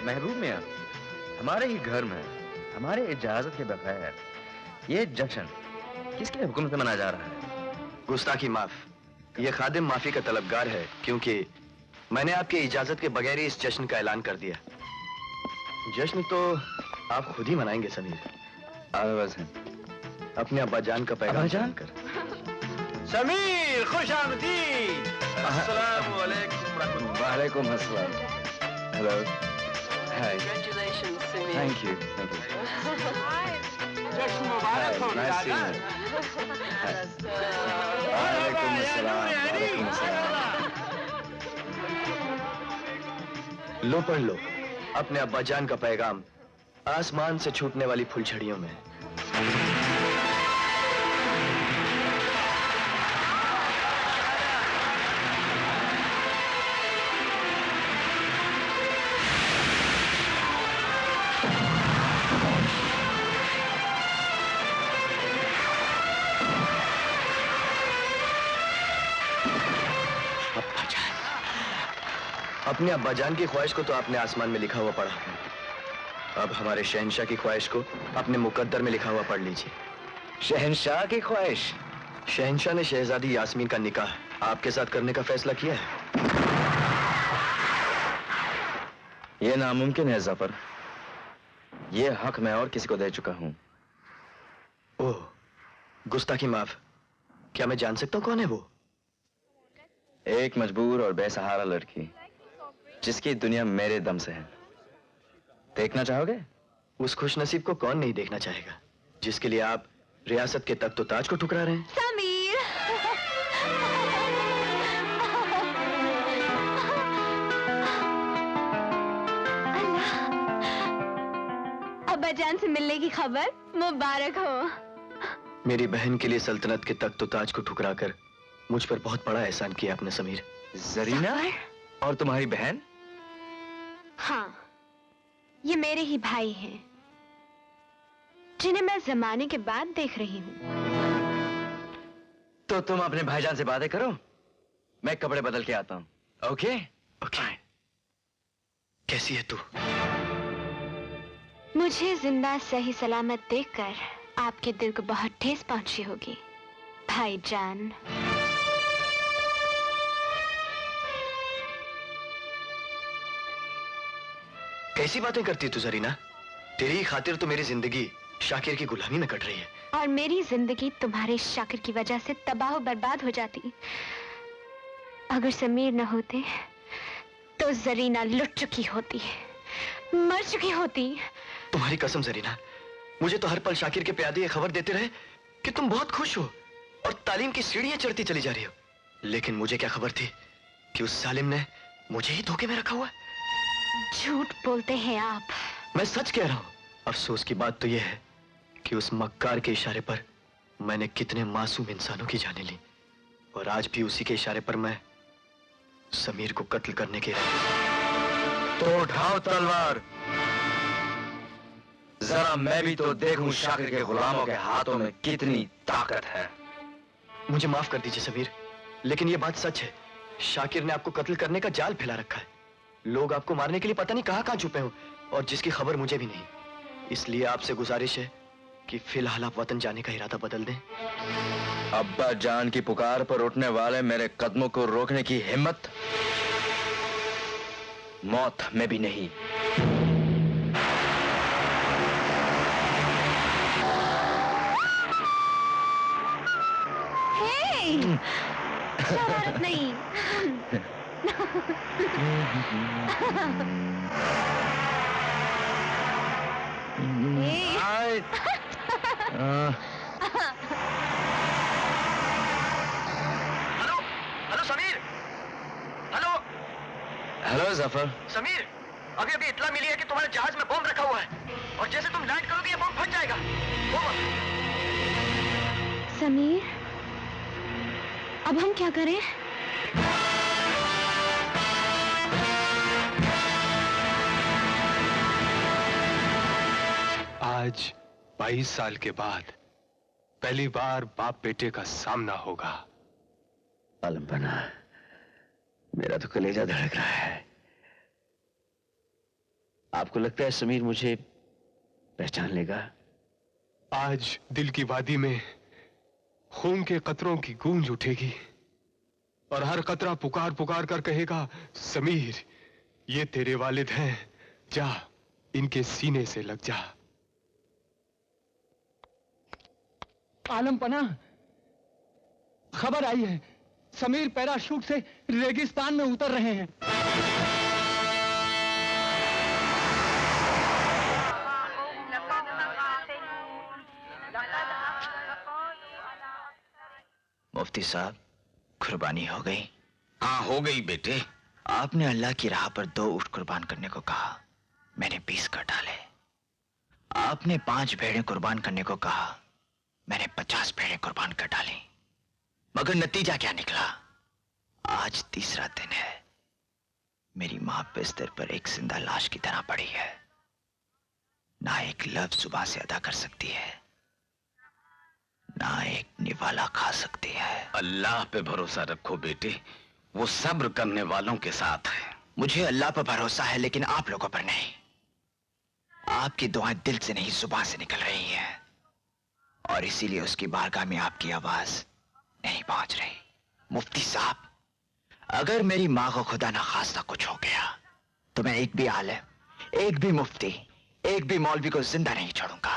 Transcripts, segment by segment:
महबूब मियां, हमारे ही घर में हमारे इजाजत के बगैर ये जश्न किसके हुक्म से मनाया जा रहा है? गुस्ताखी माफ। ये खादिम माफी का तलबगार है क्योंकि मैंने आपकी इजाजत के बगैर ही इस जश्न का ऐलान कर दिया। जश्न तो आप खुद ही मनाएंगे समीर। अपने अब्बा जान का पैगाम जानकर। समीर खुश आमदीद। अस्सलाम वालेकुम। वालेकुम अस्सलाम। Hello. Hi. Congratulations, Samir. Thank you. Thank you. जश्न मुबारक हो दादा। वालेकुम अस्सलाम। वालेकुम अस्सलाम। लो पढ़ लो अपने अब्बा जान का पैगाम आसमान से छूटने वाली फुलझड़ियों में। अपने अब्बाजान की ख्वाहिश को तो आपने आसमान में लिखा हुआ पढ़ा, अब हमारे शहंशाह की ख्वाहिश को अपने मुकद्दर में लिखा हुआ पढ़ लीजिए। शहंशाह की ख्वाहिश? शहंशाह ने शहजादी यास्मीन का निकाह आपके साथ करने का फैसला किया है। यह नामुमकिन है ज़फर। यह हक मैं और किसी को दे चुका हूं। ओह, गुस्ताखी माफ। क्या मैं जान सकता हूं कौन है वो? एक मजबूर और बेसहारा लड़की जिसकी दुनिया मेरे दम से है। देखना चाहोगे? उस खुशनसीब को कौन नहीं देखना चाहेगा जिसके लिए आप रियासत के तख्त ताज को ठुकरा रहे हैं। समीर। अब्बाजान से मिलने की खबर मुबारक हो। मेरी बहन के लिए सल्तनत के तख्त ताज को ठुकराकर मुझ पर बहुत बड़ा एहसान किया आपने समीर। जरीना और तुम्हारी बहन? हाँ, ये मेरे ही भाई हैं, जिन्हें मैं जमाने के बाद देख रही हूँ। तो तुम अपने भाईजान से बातें करो, मैं कपड़े बदल के आता हूँ। ओके? ओके। कैसी है तू? मुझे जिंदा सही सलामत देखकर आपके दिल को बहुत ठेस पहुंची होगी भाईजान। कैसी बातें करती तू जरीना? तेरी खातिर तो मेरी जिंदगी शाकिर की गुलामी में कट रही है। और मेरी जिंदगी तुम्हारे शाकिर की वजह से तबाह बर्बाद हो जाती। अगर समीर न होते तो जरीना लुट चुकी होती, मर चुकी होती। तुम्हारी कसम जरीना, मुझे तो हर पल शाकिर के प्यादे ये खबर देते रहे कि तुम बहुत खुश हो और तालीम की सीढ़ियां चढ़ती चली जा रही हो। लेकिन मुझे क्या खबर थी कि उस सालिम ने मुझे ही धोखे में रखा हुआ। झूठ बोलते हैं आप। मैं सच कह रहा हूं। अफसोस की बात तो यह है कि उस मक्कार के इशारे पर मैंने कितने मासूम इंसानों की जानें ली, और आज भी उसी के इशारे पर मैं समीर को कत्ल करने के तो उठाओ तलवार, जरा मैं भी तो देखूं शाकिर के गुलामों के हाथों में कितनी ताकत है। मुझे माफ कर दीजिए समीर, लेकिन यह बात सच है। शाकिर ने आपको कत्ल करने का जाल फैला रखा है। लोग आपको मारने के लिए पता नहीं कहां छुपे हो, और जिसकी खबर मुझे भी नहीं। इसलिए आपसे गुजारिश है कि फिलहाल आप वतन जाने का इरादा बदल दें। अब्बा जान की पुकार पर उठने वाले मेरे कदमों को रोकने की हिम्मत मौत में भी नहीं। शरारत नहीं। Hello hello Sameer, hello hello Zafar. Sameer, अभी अभी इत्तला मिली है कि तुम्हारे जहाज में बॉम्ब रखा हुआ है, और जैसे तुम लैंड करोगे ये बॉम्ब फट जाएगा। समीर, अब हम क्या करें? आज 22 साल के बाद पहली बार बाप बेटे का सामना होगा। आलम बना, मेरा तो कलेजा धड़क रहा है। आपको लगता है समीर मुझे पहचान लेगा? आज दिल की वादी में खून के कतरों की गूंज उठेगी, और हर कतरा पुकार पुकार कर कहेगा, समीर ये तेरे वालिद हैं, जा इनके सीने से लग जा। आलम पना, खबर आई है, समीर पैराशूट से रेगिस्तान में उतर रहे हैं। मुफ्ती साहब, कुर्बानी हो गई? हाँ हो गई बेटे। आपने अल्लाह की राह पर 2 ऊंट कुर्बान करने को कहा, मैंने 20 कर डाले। आपने 5 भेड़ें कुर्बान करने को कहा, मैंने 50 भेड़ें कुर्बान कर डाली। मगर नतीजा क्या निकला? आज तीसरा दिन है, मेरी मां बिस्तर पर एक जिंदा लाश की तरह पड़ी है। ना एक लफ्ज जुबान से अदा कर सकती है, ना एक निवाला खा सकती है। अल्लाह पे भरोसा रखो बेटे, वो सब्र करने वालों के साथ है। मुझे अल्लाह पर भरोसा है, लेकिन आप लोगों पर नहीं। आपकी दुआएं दिल से नहीं जुबान से निकल रही हैं, और इसीलिए उसकी बारगाह में आपकी आवाज नहीं पहुंच रही। मुफ्ती साहब, अगर मेरी मां को खुदा ना खास्ता कुछ हो गया तो मैं एक भी आलिम, एक भी मुफ्ती, एक भी मौलवी को जिंदा नहीं छोड़ूंगा।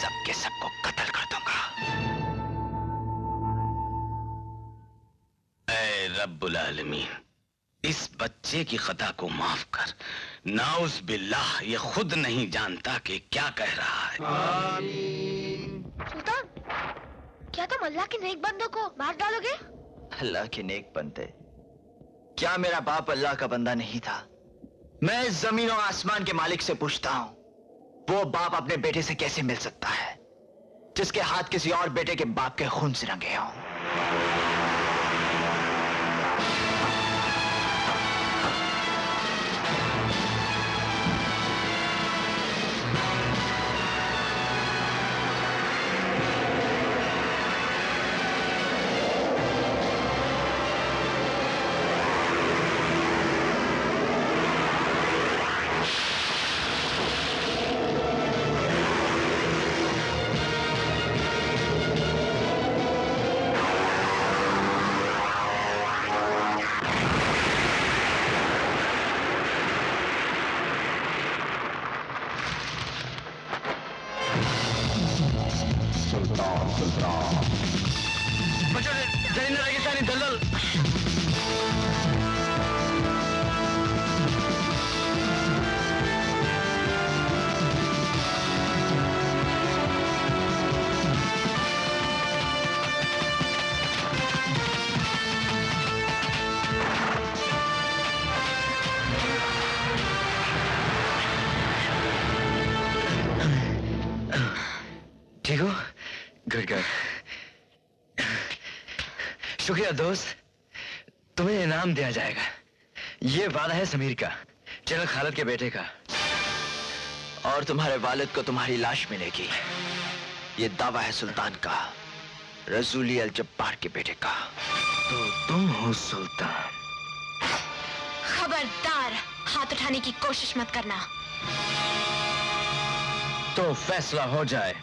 सबके सबको कत्ल कर दूंगा। ऐ रब्बुल आलमीन, इस बच्चे की खता को माफ कर। नाउज़ बिल्लाह, ये खुद नहीं जानता कि क्या कह रहा है। सुल्तान, क्या तुम अल्लाह के नेक बंदों को मार डालोगे? अल्लाह के नेक बंदे? क्या मेरा बाप अल्लाह का बंदा नहीं था? मैं जमीन और आसमान के मालिक से पूछता हूं, वो बाप अपने बेटे से कैसे मिल सकता है जिसके हाथ किसी और बेटे के बाप के खून से रंगे हों? सुल्तान सुल्तान। बचो जरीना रेगिस्तानी दलदल। ठीक हो? Good good. शुक्रिया दोस्त, तुम्हें इनाम दिया जाएगा। ये वादा है समीर का, जनरल खालिद के बेटे का। और तुम्हारे वालिद को तुम्हारी लाश मिलेगी। ये दावा है सुल्तान का, रसूली अल जब्बार के बेटे का। तो तुम हो सुल्तान। खबरदार, हाथ उठाने की कोशिश मत करना। तो फैसला हो जाए।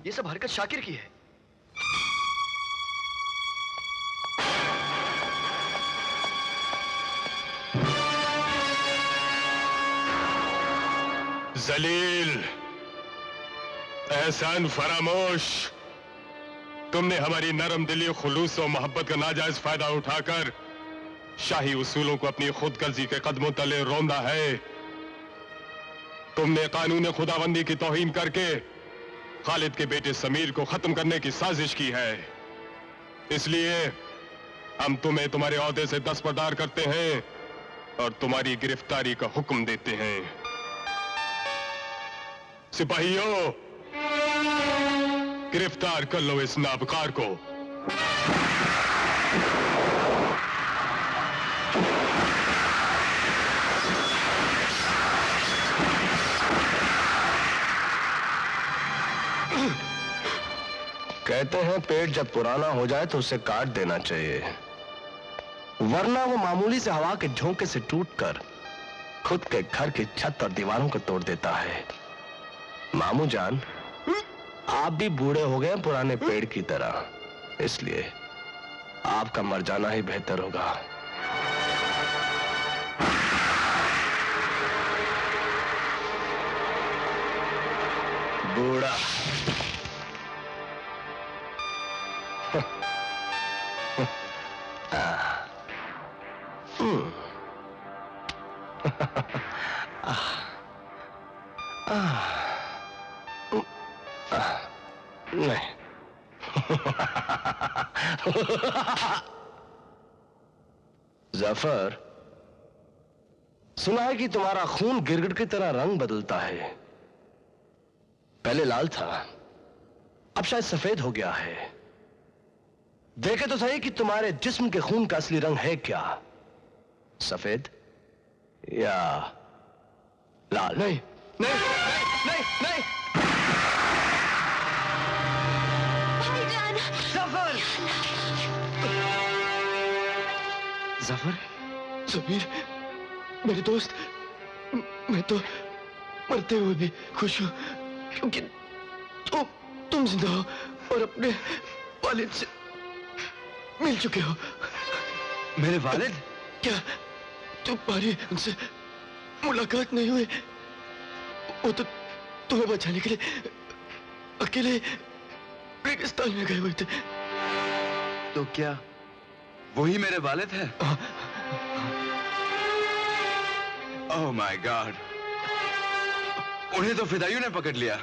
ये सब हरकत शाकिर की है। जलील, एहसान फरामोश, तुमने हमारी नरम दिली, खुलूस और मोहब्बत का नाजायज फायदा उठाकर शाही उसूलों को अपनी खुदगर्जी के कदमों तले रौंदा है। तुमने कानून खुदाबंदी की तौहीन करके खालिद के बेटे समीर को खत्म करने की साजिश की है। इसलिए हम तुम्हें तुम्हारे ओहदे से दस्तबरदार करते हैं और तुम्हारी गिरफ्तारी का हुक्म देते हैं। सिपाहियों, गिरफ्तार कर लो इस नाबकार को। कहते हैं पेट जब पुराना हो जाए तो उसे काट देना चाहिए, वरना वो मामूली से हवा के झोंके से टूटकर खुद के घर की छत और दीवारों को तोड़ देता है। मामू जान, आप भी बूढ़े हो गए पुराने पेड़ की तरह, इसलिए आपका मर जाना ही बेहतर होगा। बूढ़ा नहीं। जाफर, सुना है कि तुम्हारा खून गिरगिट की तरह रंग बदलता है। पहले लाल था, अब शायद सफेद हो गया है। देखे तो सही कि तुम्हारे जिस्म के खून का असली रंग है क्या, सफेद या लाल? नहीं नहीं नहीं नहीं, जफर! जफर? समीर, मेरे दोस्त, मैं तो मरते हुए भी खुश हूं क्योंकि तुम जिंदा हो और अपने वालिद से मिल चुके हो। मेरे वालिद? क्या तुम्हारी उनसे मुलाकात नहीं हुई? वो तो तुम्हें बचाने के लिए अकेले रेगिस्तान में गए हुए थे। तो क्या वही मेरे वालिद है? ओह माय गॉड, उन्हें तो फिदाइयों ने पकड़ लिया।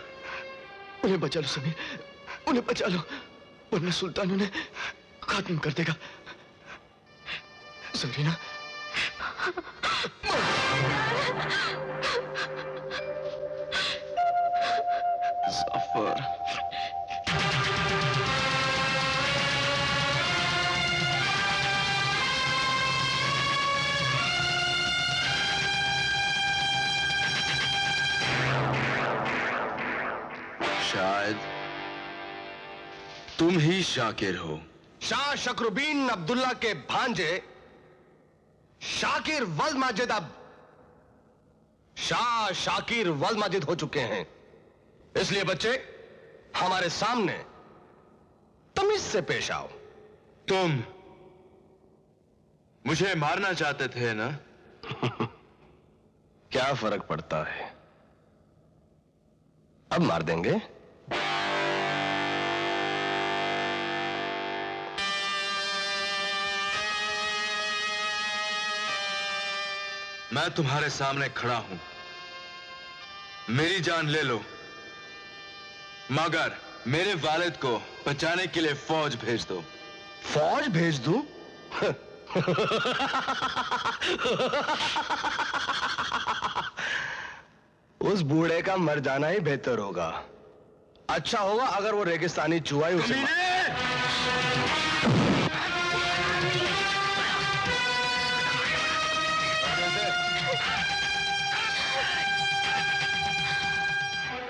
उन्हें बचा लो समीर, उन्हें बचा लो, वरना सुल्तान उन्हें खत्म कर देगा। जरीना, जाफर, शायद तुम ही शाकिर हो। शाह शकरुबीन अब्दुल्ला के भांजे शाकिर वल माजिद अब शाह शाकिर वल माजिद हो चुके हैं। इसलिए बच्चे, हमारे सामने तमीज से पेश आओ। तुम मुझे मारना चाहते थे ना? क्या फर्क पड़ता है, अब मार देंगे। मैं तुम्हारे सामने खड़ा हूं, मेरी जान ले लो, मगर मेरे वालिद को बचाने के लिए फौज भेज दो। फौज भेज दूं? उस बूढ़े का मर जाना ही बेहतर होगा। अच्छा होगा अगर वो रेगिस्तानी चूहा ही उसे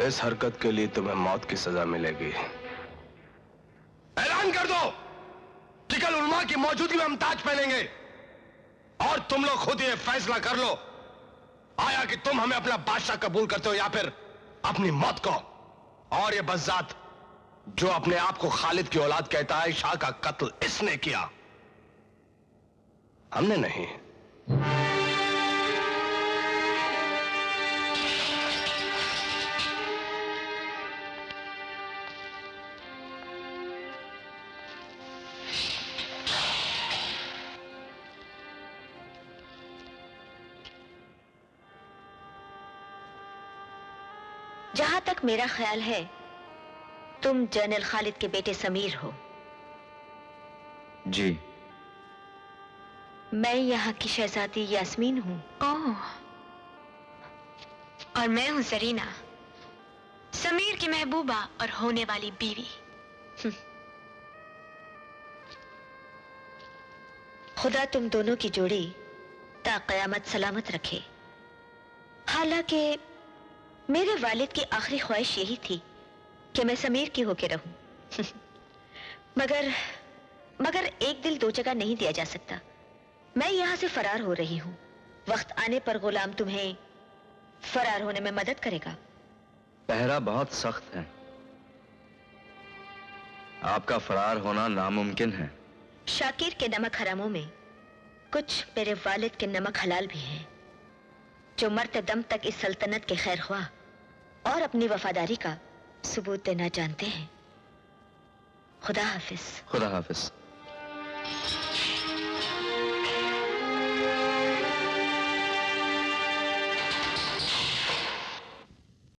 इस हरकत के लिए तुम्हें मौत की सजा मिलेगी। ऐलान कर दो कि कल उलमा की मौजूदगी में हम ताज पहनेंगे और तुम लोग खुद ये फैसला कर लो आया कि तुम हमें अपना बादशाह कबूल करते हो या फिर अपनी मौत को। और ये बज़ात जो अपने आप को खालिद की औलाद कहता है, शाह का कत्ल इसने किया, हमने नहीं। जहां तक मेरा ख्याल है, तुम जनरल खालिद के बेटे समीर हो। जी। मैं यहाँ की शहजादी यास्मीन हूँ। ओह। और मैं हूँ जरीना, समीर की महबूबा और होने वाली बीवी। खुदा तुम दोनों की जोड़ी ता क़यामत सलामत रखे। हालांकि मेरे वालिद की आखिरी ख्वाहिश यही थी कि मैं समीर की होके रहूं। मगर एक दिल दो जगह नहीं दिया जा सकता। मैं यहां से फरार हो रही हूं। वक्त आने पर गुलाम तुम्हें फरार होने में मदद करेगा। पहरा बहुत सख्त है, आपका फरार होना नामुमकिन है। शाकिर के नमक हरामों में कुछ मेरे वालिद के नमक हलाल भी हैं, जो मरते दम तक इस सल्तनत के खैर ख्वाह और अपनी वफादारी का सबूत देना जानते हैं। खुदा हाफिज। खुदा हाफिज।